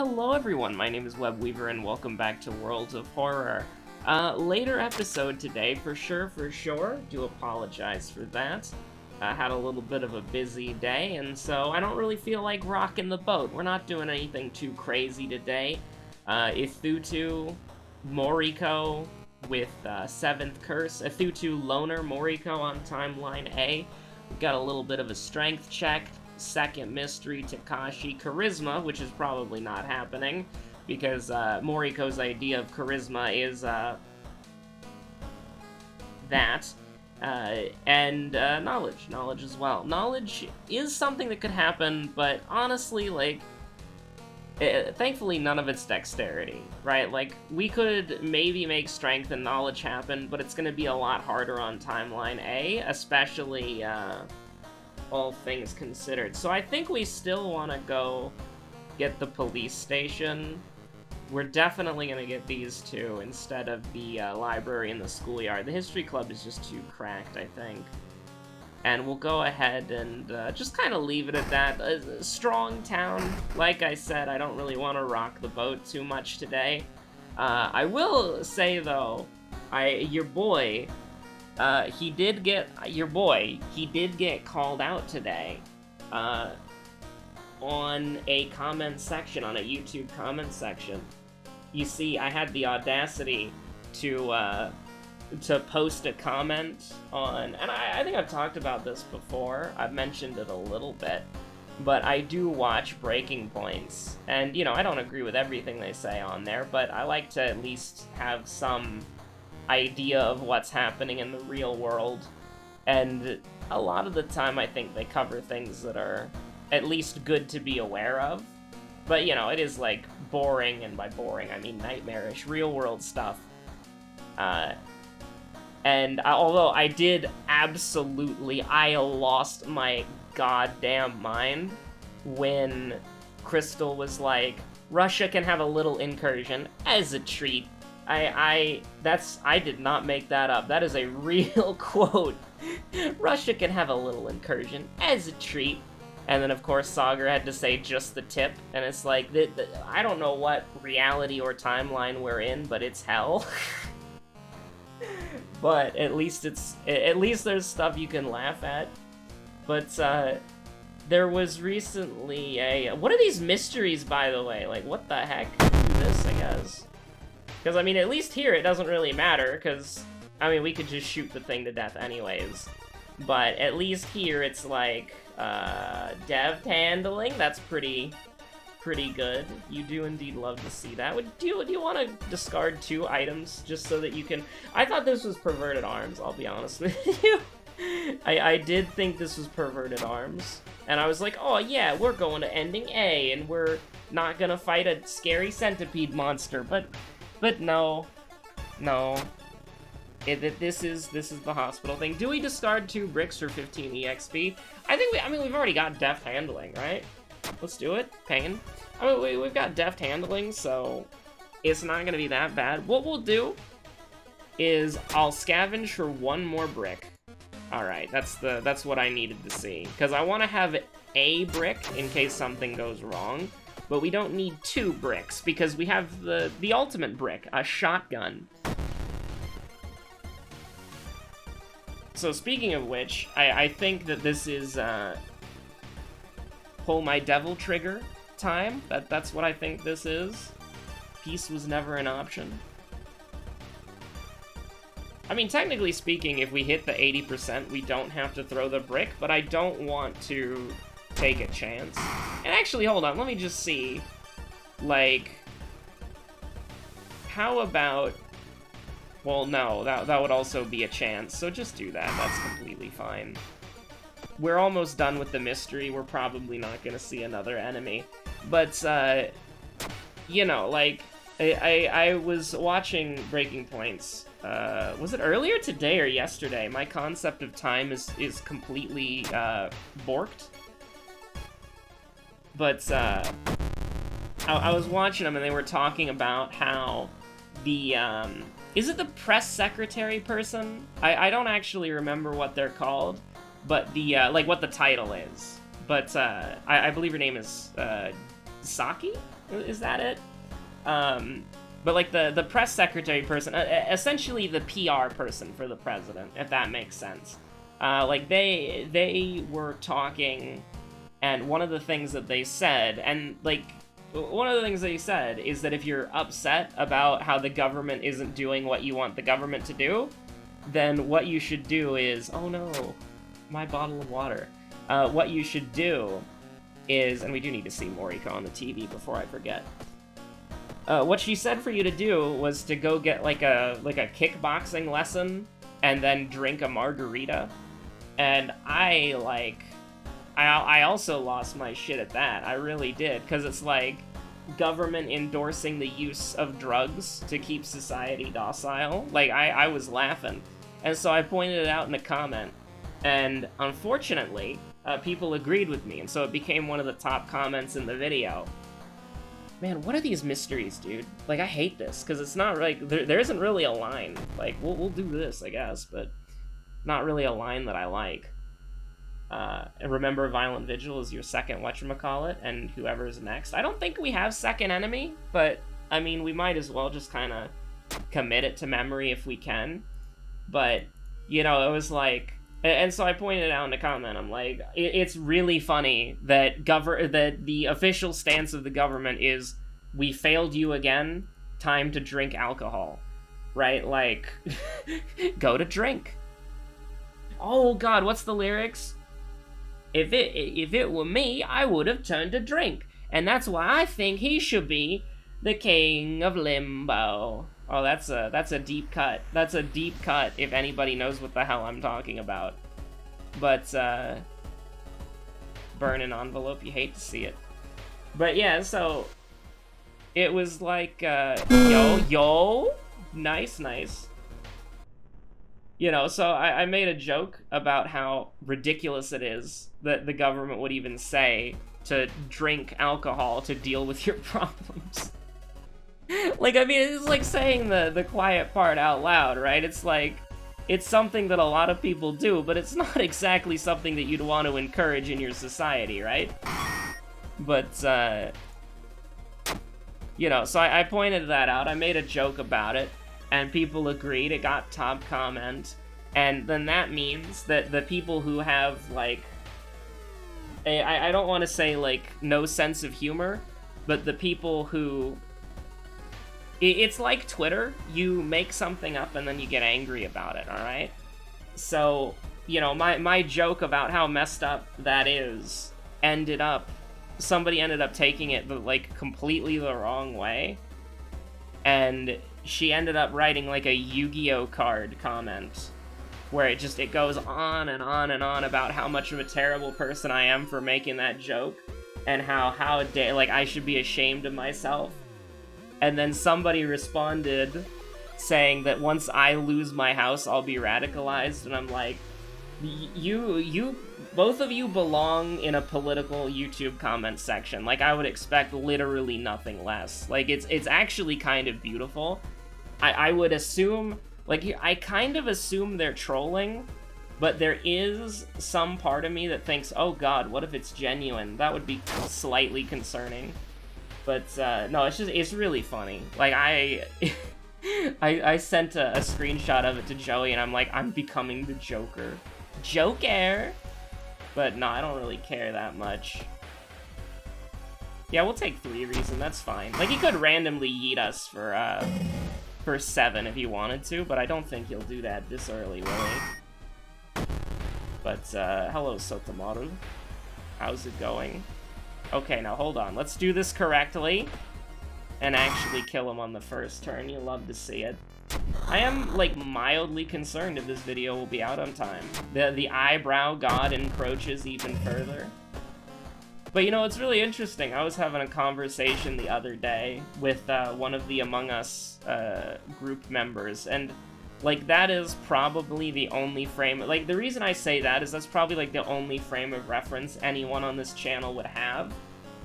Hello everyone, my name is Webweaver and welcome back to Worlds of Horror. Later episode today, for sure, do apologize for that. I had a little bit of a busy day, and so I don't really feel like rocking the boat. We're not doing anything too crazy today. Ithutu Moriko with 7th Curse, Ithutu Loner Moriko on Timeline A. We've got a little bit of a strength check. Second mystery, Takashi Charisma, which is probably not happening, because Moriko's idea of charisma is that. And knowledge as well. Knowledge is something that could happen, but honestly, thankfully none of it's dexterity, right? Like, we could maybe make strength and knowledge happen, but it's gonna be a lot harder on Timeline A, especially, all things considered. So I think we still want to go get the police station. We're definitely going to get these two instead of the library and the schoolyard. The history club is just too cracked, I think. And we'll go ahead and just kind of leave it at that. A strong town. Like I said, I don't really want to rock the boat too much today. I will say, though, your boy... he did get called out today, on a comment section, on a YouTube comment section. You see, I had the audacity to post a comment on, and I think I've talked about this before, I've mentioned it a little bit, but I do watch Breaking Points, and, you know, I don't agree with everything they say on there, but I like to at least have some idea of what's happening in the real world, and a lot of the time I think they cover things that are at least good to be aware of, but you know, it is like boring, and by boring I mean nightmarish real world stuff, and although I lost my goddamn mind when Crystal was like, Russia can have a little incursion as a treat. I did not make that up. That is a real quote. Russia can have a little incursion as a treat. And then, of course, Sagar had to say just the tip. And it's like, I don't know what reality or timeline we're in, but it's hell. But at least there's stuff you can laugh at. But, there was recently what are these mysteries, by the way? Like, what the heck? Do this, I guess. Because, I mean, at least here it doesn't really matter, because, I mean, we could just shoot the thing to death anyways. But at least here it's like, deft handling, that's pretty good. You do indeed love to see that. Do you want to discard 2 items just so that you can... I thought this was Perverted Arms, I'll be honest with you. I did think this was Perverted Arms. And I was like, oh yeah, we're going to ending A, and we're not gonna fight a scary centipede monster, But no. This is the hospital thing. Do we discard 2 bricks for 15 EXP? We've already got deft handling, right? Let's do it. Pain. I mean, we've got deft handling, so it's not gonna be that bad. What we'll do is I'll scavenge for 1 more brick. Alright, that's what I needed to see. Because I want to have a brick in case something goes wrong. But we don't need 2 bricks, because we have the ultimate brick, a shotgun. So speaking of which, I think that this is, pull my devil trigger time. That's what I think this is. Peace was never an option. I mean, technically speaking, if we hit the 80%, we don't have to throw the brick, but I don't want to take a chance. And actually, hold on, let me just see, like, how about, well, no, that would also be a chance, so just do that, that's completely fine. We're almost done with the mystery, we're probably not gonna see another enemy, but, you know, like, I was watching Breaking Points, was it earlier today or yesterday? My concept of time is completely, borked. But, I was watching them and they were talking about how the, is it the press secretary person? I don't actually remember what they're called, but the, like, what the title is. But, I believe her name is, Saki? Is that it? But like the press secretary person, essentially the PR person for the president, if that makes sense. Like they were talking, and one of the things that they said, and like one of the things they said is that if you're upset about how the government isn't doing what you want the government to do, then what you should do is, oh no, my bottle of water. What you should do is, and we do need to see Moriko on the TV before I forget. What she said for you to do was to go get like a kickboxing lesson and then drink a margarita. And I also lost my shit at that. I really did, because it's like government endorsing the use of drugs to keep society docile. Like, I was laughing. And so I pointed it out in a comment. And unfortunately, people agreed with me, and so it became one of the top comments in the video. Man, what are these mysteries, dude? Like, I hate this, because it's not, like, there isn't really a line. Like, we'll do this, I guess, but not really a line that I like. And remember, Violent Vigil is your second whatchamacallit, and whoever's next. I don't think we have second enemy, but, I mean, we might as well just kind of commit it to memory if we can. But, you know, it was like... And so I pointed out in a comment, I'm like, it's really funny that the official stance of the government is, we failed you again, time to drink alcohol, right? Like, go to drink. Oh God, what's the lyrics? If it were me, I would have turned to drink, and that's why I think he should be the king of limbo. Oh, that's a deep cut. That's a deep cut, if anybody knows what the hell I'm talking about. But, burn an envelope, you hate to see it. But yeah, so, it was like, yo, nice. You know, so I made a joke about how ridiculous it is that the government would even say to drink alcohol to deal with your problems. Like, I mean, it's like saying the quiet part out loud, right? It's like, it's something that a lot of people do, but it's not exactly something that you'd want to encourage in your society, right? But, you know, so I pointed that out, I made a joke about it, and people agreed, it got top comment, and then that means that the people who have, like, I don't want to say, like, no sense of humor, but the people who... It's like Twitter. You make something up and then you get angry about it, alright? So, you know, my joke about how messed up that is somebody ended up taking it, like, completely the wrong way. And she ended up writing, like, a Yu-Gi-Oh card comment, where it goes on and on and on about how much of a terrible person I am for making that joke, and how I should be ashamed of myself. And then somebody responded saying that once I lose my house, I'll be radicalized. And I'm like, both of you belong in a political YouTube comment section. Like, I would expect literally nothing less. Like, it's actually kind of beautiful. I would assume, like, I kind of assume they're trolling, but there is some part of me that thinks, oh God, what if it's genuine? That would be slightly concerning. But, no, it's really funny. Like, I sent a screenshot of it to Joey, and I'm like, I'm becoming the Joker. Joker! But, no, I don't really care that much. Yeah, we'll take 3 Reason, that's fine. Like, he could randomly yeet us for 7 if he wanted to, but I don't think he'll do that this early, will he? But, hello, Sotomaru. How's it going? Okay, now hold on. Let's do this correctly and actually kill him on the first turn. You love to see it. I am, like, mildly concerned if this video will be out on time. The eyebrow god encroaches even further. But, you know, it's really interesting. I was having a conversation the other day with one of the Among Us group members, and, like, that is probably the only frame... Like, the reason I say that is that's probably, like, the only frame of reference anyone on this channel would have,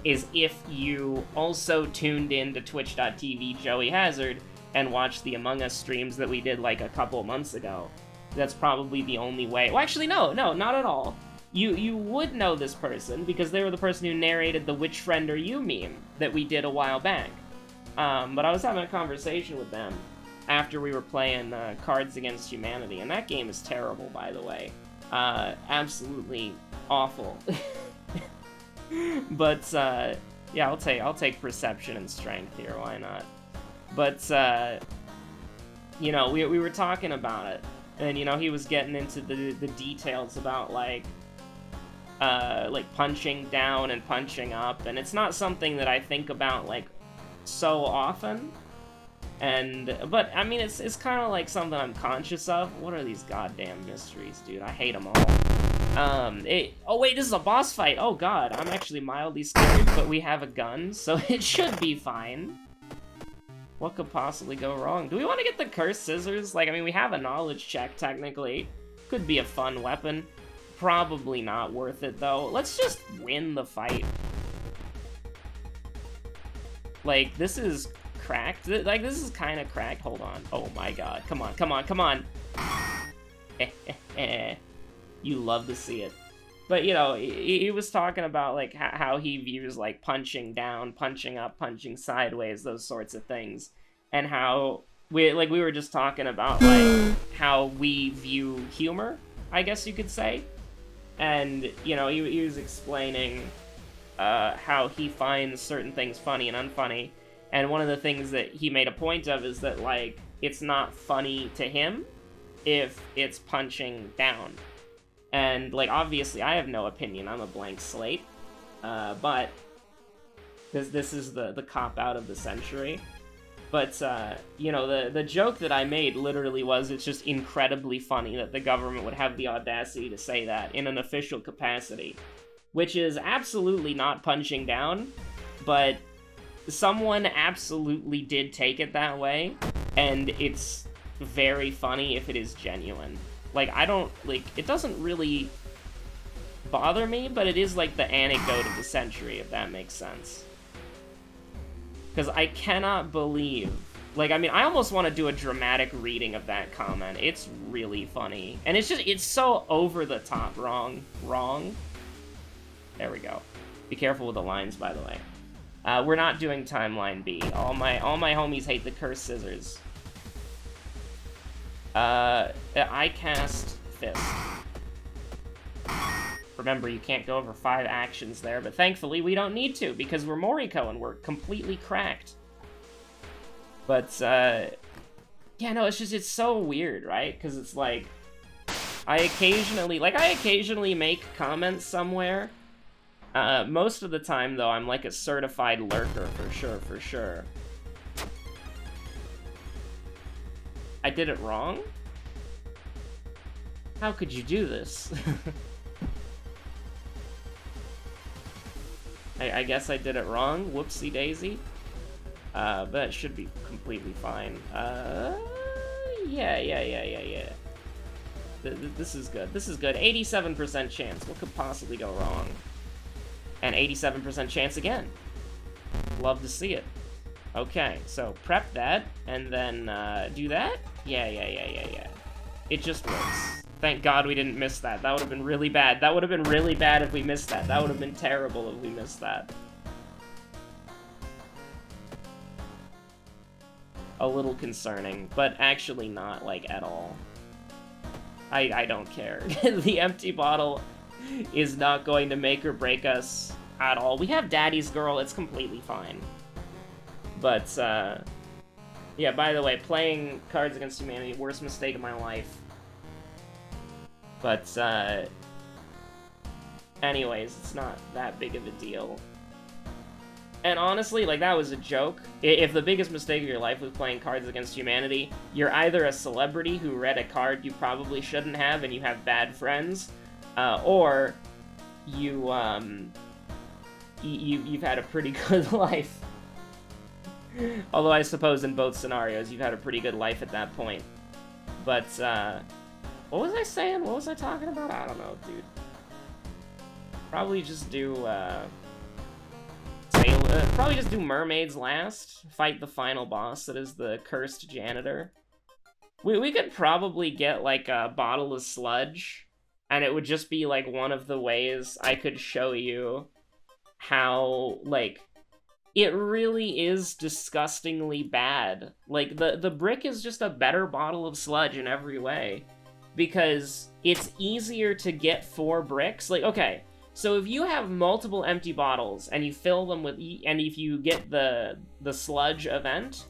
is if you also tuned in to twitch.tv Joey Hazard and watched the Among Us streams that we did, like, a couple months ago. That's probably the only way... Well, actually, no, not at all. you would know this person because they were the person who narrated the "Which Friend Are You" meme that we did a while back. But I was having a conversation with them after we were playing Cards Against Humanity, and that game is terrible, by the way. Absolutely awful. But yeah, I'll take perception and strength here. Why not? But you know, we were talking about it, and you know, he was getting into the details about like punching down and punching up, and it's not something that I think about like so often. But I mean, it's kind of like something I'm conscious of. What are these goddamn mysteries, dude? I hate them all. Oh wait, this is a boss fight. Oh god, I'm actually mildly scared, but we have a gun, so it should be fine. What could possibly go wrong? Do we want to get the cursed scissors? Like, I mean, we have a knowledge check, technically. Could be a fun weapon. Probably not worth it, though. Let's just win the fight. Like, this is cracked. Like, this is kind of cracked. Hold on. Oh my god. Come on, come on, come on. You love to see it. But, you know, he was talking about, like, how he views, like, punching down, punching up, punching sideways, those sorts of things. And how, we were just talking about, like, how we view humor, I guess you could say. And, you know, he was explaining how he finds certain things funny and unfunny. And one of the things that he made a point of is that, like, it's not funny to him if it's punching down. And, like, obviously, I have no opinion. I'm a blank slate. But this is the cop-out of the century. But, you know, the joke that I made literally was it's just incredibly funny that the government would have the audacity to say that in an official capacity. Which is absolutely not punching down, but someone absolutely did take it that way, and it's very funny if it is genuine. Like, I don't, like, it doesn't really bother me, but it is, like, the anecdote of the century, if that makes sense. Because I cannot believe, like, I mean, I almost want to do a dramatic reading of that comment. It's really funny. And it's just, it's so over-the-top wrong. There we go. Be careful with the lines, by the way. We're not doing Timeline B. All my homies hate the cursed scissors. I cast Fist. Remember, you can't go over 5 actions there, but thankfully we don't need to, because we're Moriko and we're completely cracked. But, yeah, no, it's just, it's so weird, right? Because it's like, I occasionally make comments somewhere. Most of the time, though, I'm like a certified lurker, for sure. I did it wrong? How could you do this? I guess I did it wrong. Whoopsie daisy. But it should be completely fine. Yeah. This is good. This is good. 87% chance. What could possibly go wrong? And 87% chance again. Love to see it. Okay, so prep that, and then do that? Yeah. It just works. Thank God we didn't miss that. That would have been really bad. That would have been really bad if we missed that. That would have been terrible if we missed that. A little concerning, but actually not, like, at all. I don't care. The empty bottle is not going to make or break us at all. We have Daddy's Girl, it's completely fine. But, yeah, by the way, playing Cards Against Humanity, worst mistake of my life. But, anyways, it's not that big of a deal. And honestly, like, that was a joke. If the biggest mistake of your life was playing Cards Against Humanity, you're either a celebrity who read a card you probably shouldn't have and you have bad friends, or you've had a pretty good life. Although I suppose in both scenarios, you've had a pretty good life at that point. But, what was I saying? What was I talking about? I don't know, dude. Probably just do, probably just do mermaids last. Fight the final boss, that is the cursed janitor. We could probably get, like, a bottle of sludge And it would just be, like, one of the ways I could show you how, like, it really is disgustingly bad. Like, the brick is just a better bottle of sludge in every way. Because it's easier to get 4 bricks. Like, okay, so if you have multiple empty bottles and you fill them with, and if you get the sludge event,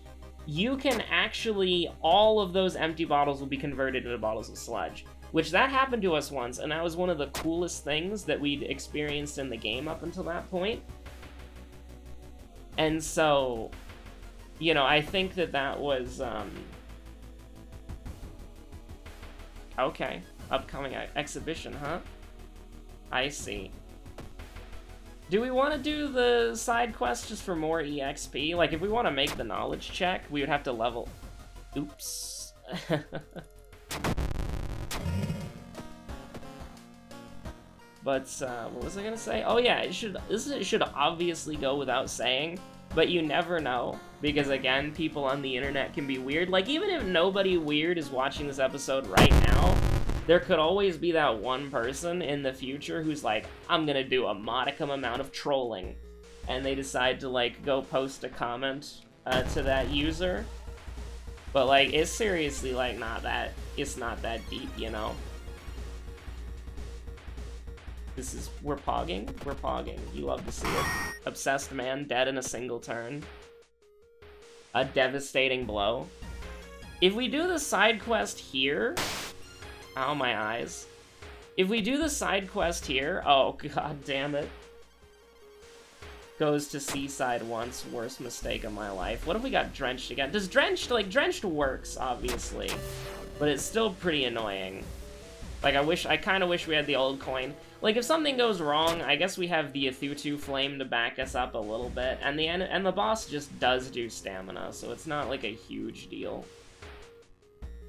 you can actually, all of those empty bottles will be converted into bottles of sludge. Which, that happened to us once, and that was one of the coolest things that we'd experienced in the game up until that point. And so, you know, I think that was, okay, upcoming exhibition, huh? I see. Do we want to do the side quest just for more EXP? Like, if we want to make the knowledge check, we would have to level... Oops. But, what was I gonna say? Oh yeah, it should obviously go without saying, but you never know. Because again, people on the internet can be weird. Like, even if nobody weird is watching this episode right now, there could always be that one person in the future who's like, I'm gonna do a modicum amount of trolling. And they decide to, like, go post a comment to that user. But, like, it's seriously, like, it's not that deep, you know? We're pogging? We're pogging. You love to see it. Obsessed man dead in a single turn. A devastating blow. If we do the side quest here... Ow, my eyes. If we do the side quest here... Oh, god damn it. Goes to Seaside once. Worst mistake of my life. What if we got Drenched again? Does Drenched... Like, Drenched works, obviously. But it's still pretty annoying. Like, I kind of wish we had the old coin. Like, if something goes wrong, I guess we have the Athutu Flame to back us up a little bit, and the boss just does do stamina, so it's not, like, a huge deal.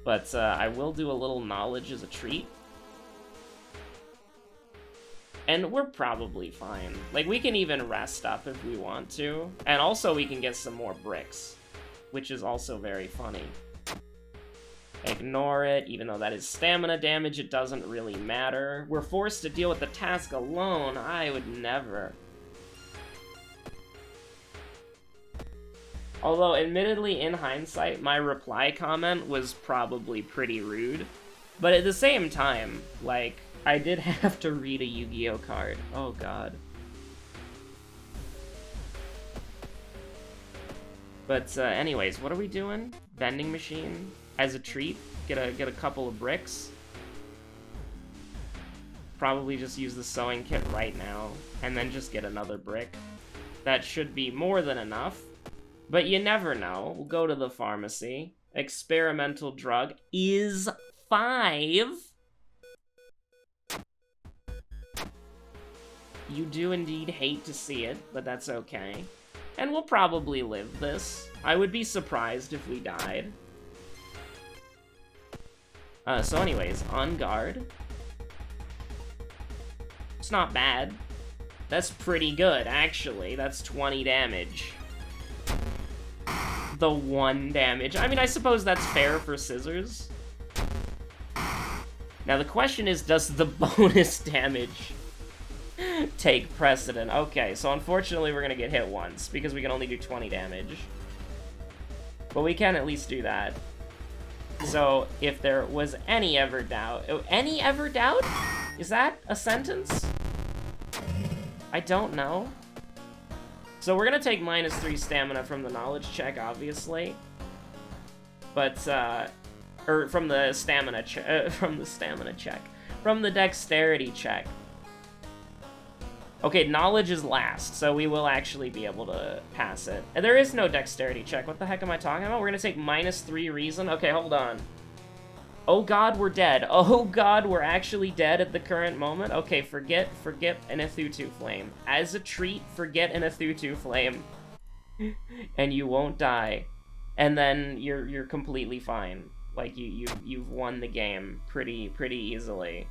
But, I will do a little knowledge as a treat. And we're probably fine. Like, we can even rest up if we want to. And also we can get some more bricks, which is also very funny. Ignore it, even though that is stamina damage, it doesn't really matter. We're forced to deal with the task alone. I would never. Although, admittedly, in hindsight, my reply comment was probably pretty rude. But at the same time, like, I did have to read a Yu-Gi-Oh card. Oh god. But, anyways, what are we doing? Vending machine? As a treat, get a couple of bricks. Probably just use the sewing kit right now, and then just get another brick. That should be more than enough, but you never know. We'll go to the pharmacy. Experimental drug is 5. You do indeed hate to see it, but that's okay. And we'll probably live this. I would be surprised if we died. So anyways, on guard. It's not bad. That's pretty good, actually. That's 20 damage. The 1 damage. I mean, I suppose that's fair for scissors. Now the question is, does the bonus damage take precedent? Okay, so unfortunately we're gonna get hit once, because we can only do 20 damage. But we can at least do that. So, if there was any ever doubt... Oh, any ever doubt? Is that a sentence? I don't know. So we're gonna take -3 stamina from the knowledge check, obviously. But, or from the stamina check. From the dexterity check. Okay, knowledge is last, so we will actually be able to pass it. And there is no dexterity check. What the heck am I talking about? We're gonna take -3 reason? Okay, hold on. Oh god, we're dead. Oh god, we're actually dead at the current moment. Okay, forget an Athutu Flame. As a treat, forget an Athutu Flame. And you won't die. And then you're completely fine. Like, you've won the game pretty easily.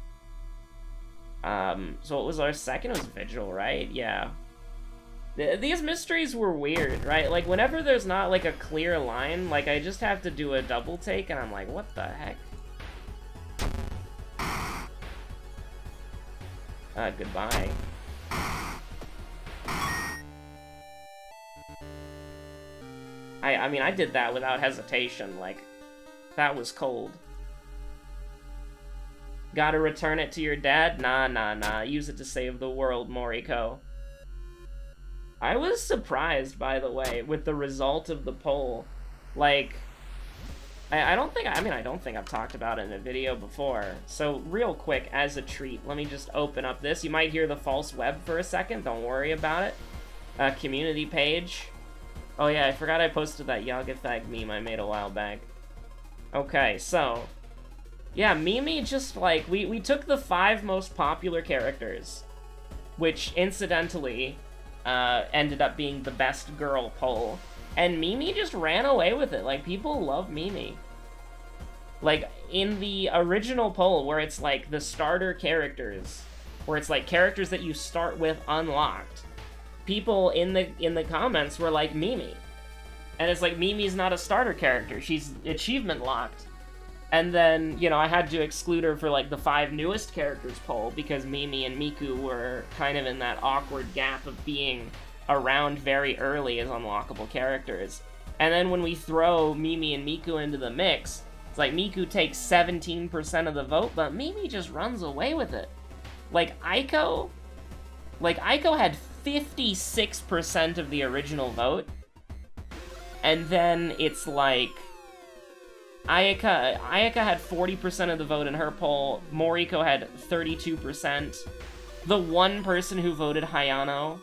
So what was our second? It was Vigil, right? Yeah. These mysteries were weird, right? Like, whenever there's not, like, a clear line, like, I just have to do a double take, and I'm like, what the heck? Goodbye. I mean, I did that without hesitation, like, that was cold. Gotta return it to your dad? Nah. Use it to save the world, Moriko. I was surprised, by the way, with the result of the poll. Like, I don't think I've talked about it in a video before. So, real quick, as a treat, let me just open up this. You might hear the false web for a second, don't worry about it. Community page. Oh yeah, I forgot I posted that yugioh meme I made a while back. Okay, so... yeah, Mimi just, like, we took the 5 most popular characters, which, incidentally, ended up being the best girl poll, and Mimi just ran away with it. Like, people love Mimi. Like, in the original poll, where it's, like, the starter characters, where it's, like, characters that you start with unlocked, people in the comments were like, Mimi. And it's like, Mimi's not a starter character, she's achievement locked. And then, you know, I had to exclude her for, like, the 5 newest characters poll, because Mimi and Miku were kind of in that awkward gap of being around very early as unlockable characters. And then when we throw Mimi and Miku into the mix, it's like Miku takes 17% of the vote, but Mimi just runs away with it. Like, Aiko had 56% of the original vote, and then it's like Ayaka had 40% of the vote in her poll, Moriko had 32%, the one person who voted Hayano,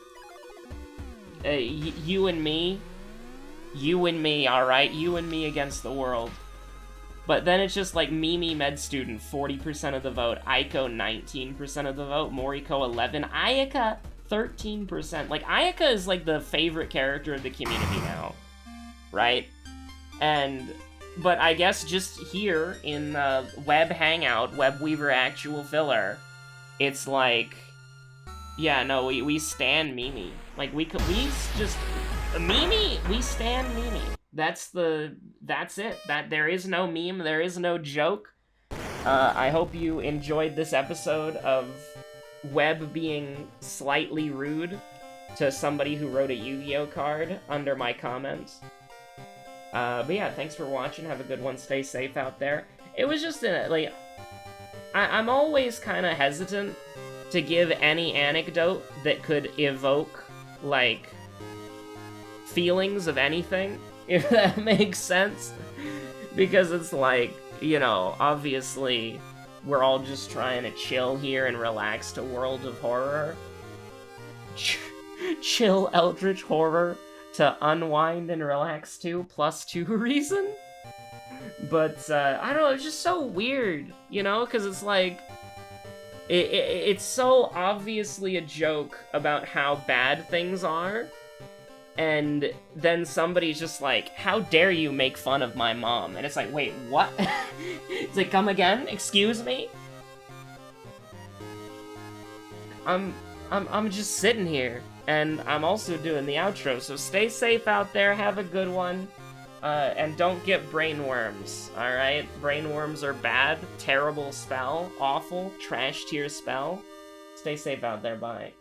you and me, alright, you and me against the world. But then it's just like Mimi med student, 40% of the vote, Aiko 19% of the vote, Moriko 11, Ayaka 13%. Like, Ayaka is like the favorite character of the community now, right? But I guess just here in Web Hangout, Webweaver Actual Filler, it's like, yeah, no, we stan Mimi. Like, we just, Mimi, we stan Mimi. That's it. There is no meme, there is no joke. I hope you enjoyed this episode of Web being slightly rude to somebody who wrote a Yu-Gi-Oh card under my comments. But yeah, thanks for watching, have a good one, stay safe out there. It was just, like, I'm always kind of hesitant to give any anecdote that could evoke, like, feelings of anything, if that makes sense. Because it's like, you know, obviously, we're all just trying to chill here and relax to World of Horror. Chill Eldritch Horror to unwind and relax to, +2 reason? But, I don't know, it's just so weird, you know? Because it's like, it's so obviously a joke about how bad things are, and then somebody's just like, how dare you make fun of my mom? And it's like, wait, what? It's like, come again? Excuse me? I'm just sitting here, and I'm also doing the outro, so stay safe out there, have a good one, and don't get brainworms, alright? Brainworms are bad, terrible spell, awful, trash tier spell. Stay safe out there, bye.